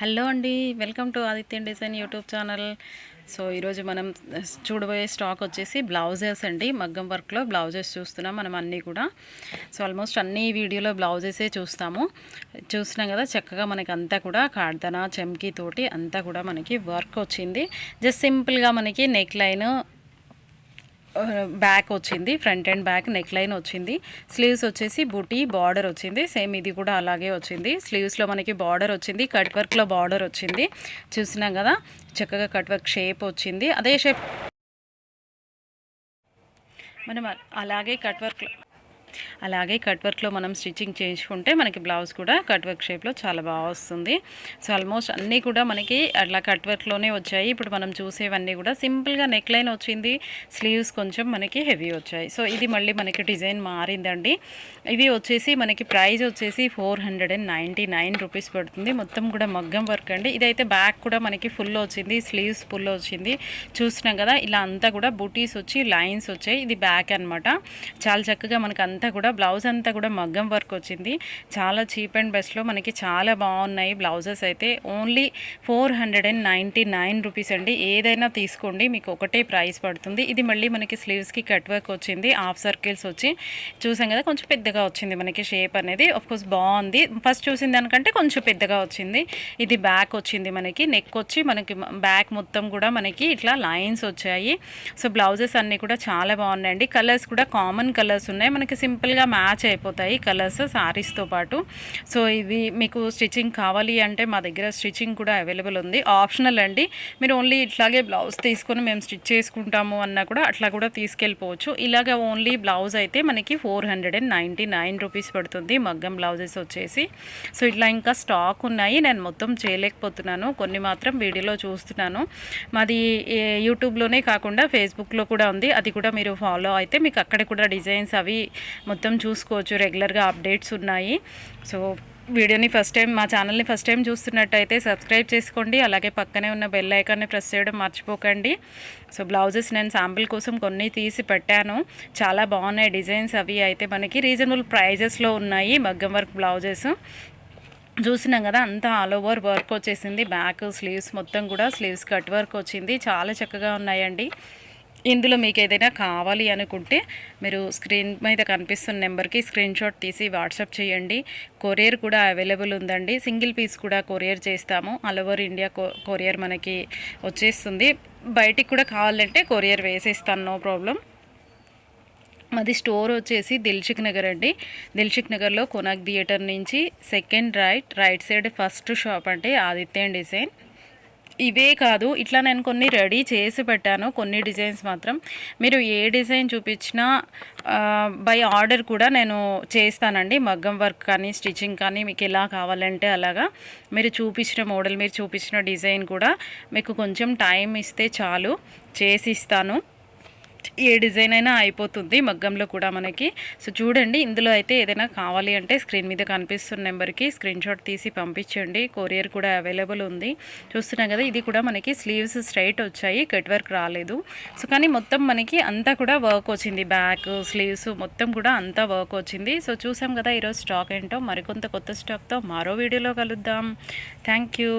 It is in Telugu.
హలో అండి, welcome to Aditya design YouTube channel. So ఈరోజు మనం చూడబోయే స్టాక్ వచ్చేసి బ్లౌజెస్ అండి. మగ్గం వర్క్లో బ్లౌజెస్ చూస్తున్నాం మనం అన్నీ కూడా. సో ఆల్మోస్ట్ అన్ని వీడియోలో బ్లౌజెసే చూస్తున్నాం కదా. చక్కగా మనకి అంతా కూడా కార్దన చెమ్కీ తోటి అంతా కూడా మనకి వర్క్ వచ్చింది. జస్ట్ సింపుల్గా మనకి నెక్ లైన్ బ్యాక్ వచ్చింది, front and back neck line వచ్చింది. స్లీవ్స్ వచ్చేసి బుటీ బార్డర్ వచ్చింది. సేమ్ ఇది కూడా అలాగే వచ్చింది. స్లీవ్స్లో మనకి బార్డర్ వచ్చింది, కట్ వర్క్లో బార్డర్ వచ్చింది. చూసినాం కదా, చక్కగా కట్ వర్క్ షేప్ వచ్చింది. అదే షేప్ మనం అలాగే కట్ వర్క్లో మనం స్టిచ్చింగ్ చేయించుకుంటే మనకి బ్లౌజ్ కూడా కట్ వర్క్ షేప్లో చాలా బాగా వస్తుంది. సో ఆల్మోస్ట్ అన్నీ కూడా మనకి అట్లా కట్ వర్క్లోనే వచ్చాయి. ఇప్పుడు మనం చూసేవన్నీ కూడా సింపుల్గా నెక్ లైన్ వచ్చింది, స్లీవ్స్ కొంచెం మనకి హెవీ వచ్చాయి. సో ఇది మళ్ళీ మనకి డిజైన్ మారిందండి. ఇవి వచ్చేసి మనకి ప్రైస్ వచ్చేసి 499 రూపీస్ పడుతుంది. మొత్తం కూడా మగ్గం వర్క్ అండి. ఇదైతే బ్యాక్ కూడా మనకి ఫుల్ వచ్చింది, స్లీవ్స్ ఫుల్ వచ్చింది. చూసినాం కదా, ఇలా అంతా కూడా బూటీస్ వచ్చి లైన్స్ వచ్చాయి. ఇది బ్యాక్ అనమాట. చాలా చక్కగా మనకి అంతా కూడా బ్లౌజ్ అంతా కూడా మగ్గం వర్క్ వచ్చింది. చాలా చీప్ అండ్ బెస్ట్లో మనకి చాలా బాగున్నాయి బ్లౌజెస్ అయితే. ఓన్లీ 499 రూపీస్ అండి. ఏదైనా తీసుకోండి, మీకు ఒకటే ప్రైస్ పడుతుంది. ఇది మళ్ళీ మనకి స్లీవ్స్కి కట్ వర్క్ వచ్చింది, హాఫ్ సర్కిల్స్ వచ్చి చూసాం కదా, కొంచెం పెద్దగా వచ్చింది మనకి షేప్ అనేది. ఆఫ్కోర్స్ బాగుంది, ఫస్ట్ చూసిన దానికంటే కొంచెం పెద్దగా వచ్చింది. ఇది బ్యాక్ వచ్చింది మనకి, నెక్ వచ్చి మనకి బ్యాక్ మొత్తం కూడా మనకి ఇట్లా లైన్స్ వచ్చాయి. సో బ్లౌజెస్ అన్నీ కూడా చాలా బాగున్నాయండి. కలర్స్ కూడా కామన్ కలర్స్ ఉన్నాయి, మనకి సింపుల్గా మ్యాచ్ అయిపోతాయి కలర్స్ శారీస్తో పాటు. సో ఇది మీకు స్టిచ్చింగ్ కావాలి అంటే మా దగ్గర స్టిచ్చింగ్ కూడా అవైలబుల్ ఉంది. ఆప్షనల్ అండి, మీరు ఓన్లీ ఇట్లాగే బ్లౌజ్ తీసుకొని మేము స్టిచ్ చేసుకుంటాము అన్నా కూడా అట్లా కూడా తీసుకెళ్ళిపోవచ్చు. ఇలాగ ఓన్లీ బ్లౌజ్ అయితే మనకి 499 రూపీస్ పడుతుంది, మగ్గం బ్లౌజెస్ వచ్చేసి. సో ఇట్లా ఇంకా స్టాక్ ఉన్నాయి, నేను మొత్తం చేయలేకపోతున్నాను, కొన్ని మాత్రం వీడియోలో చూస్తున్నాను. మాది యూట్యూబ్లోనే కాకుండా ఫేస్బుక్లో కూడా ఉంది, అది కూడా మీరు ఫాలో అయితే మీకు అక్కడ కూడా డిజైన్స్ అవి మొత్తం చూసుకోవచ్చు. రెగ్యులర్గా అప్డేట్స్ ఉన్నాయి. సో వీడియోని ఫస్ట్ టైం, మా ఛానల్ని ఫస్ట్ టైం చూస్తున్నట్టయితే సబ్స్క్రైబ్ చేసుకోండి. అలాగే పక్కనే ఉన్న బెల్ ఐకాన్ని ప్రెస్ చేయడం మర్చిపోకండి. సో బ్లౌజెస్ నేను శాంపిల్ కోసం కొన్ని తీసి పెట్టాను, చాలా బాగున్నాయి డిజైన్స్. అవి అయితే మనకి రీజనబుల్ ప్రైజెస్లో ఉన్నాయి మగ్గం వర్క్ బ్లౌజెస్. చూసినాం కదా, అంతా ఆల్ ఓవర్ వర్క్ వచ్చేసింది. బ్యాక్ స్లీవ్స్ మొత్తం కూడా స్లీవ్స్ కట్ వర్క్ వచ్చింది. చాలా చక్కగా ఉన్నాయండి. ఇందులో మీకు ఏదైనా కావాలి అనుకుంటే మీరు స్క్రీన్ మీద కనిపిస్తున్న నెంబర్కి స్క్రీన్ షాట్ తీసి వాట్సాప్ చేయండి. కొరియర్ కూడా అవైలబుల్ ఉందండి. సింగిల్ పీస్ కూడా కొరియర్ చేస్తాము. ఆల్ ఓవర్ ఇండియా కొరియర్ మనకి వచ్చేస్తుంది. బయటికి కూడా కావాలంటే కొరియర్ వేసేస్తాను, నో ప్రాబ్లం. మాది స్టోర్ వచ్చేసి దిల్సుఖ్ నగర్ అండి. దిల్సుఖ్ నగర్లో కొనాక్ థియేటర్ నుంచి second right side first shop అంటే ఆదిత్య డిజైన్. ఇవే కాదు, ఇట్లా నేను కొన్ని రెడీ చేసి పెట్టాను, కొన్ని డిజైన్స్ మాత్రం. మీరు ఏ డిజైన్ చూపించినా బై ఆర్డర్ కూడా నేను చేస్తానండి. మగ్గం వర్క్ కానీ స్టిచ్చింగ్ కానీ మీకు ఎలా కావాలంటే అలాగా. మీరు చూపించిన మోడల్, మీరు చూపించిన డిజైన్ కూడా మీకు కొంచెం టైం ఇస్తే చాలు, చేసి ఇస్తాను. ఏ డిజైన్ అయినా అయిపోతుంది మగ్గంలో కూడా మనకి. సో చూడండి, ఇందులో అయితే ఏదైనా కావాలి అంటే స్క్రీన్ మీద కనిపిస్తున్న నెంబర్కి స్క్రీన్ షాట్ తీసి పంపించండి. కొరియర్ కూడా అవైలబుల్ ఉంది. చూస్తున్నాం కదా, ఇది కూడా మనకి స్లీవ్స్ స్ట్రైట్ వచ్చాయి, కట్ వర్క్ రాలేదు. సో కానీ మొత్తం మనకి అంతా కూడా వర్క్ వచ్చింది, బ్యాక్ స్లీవ్స్ మొత్తం కూడా అంతా వర్క్ వచ్చింది. సో చూసాం కదా ఈరోజు స్టాక్ ఏంటో. మరికొంత కొత్త స్టాక్తో మరో వీడియోలో కలుద్దాం. Thank you.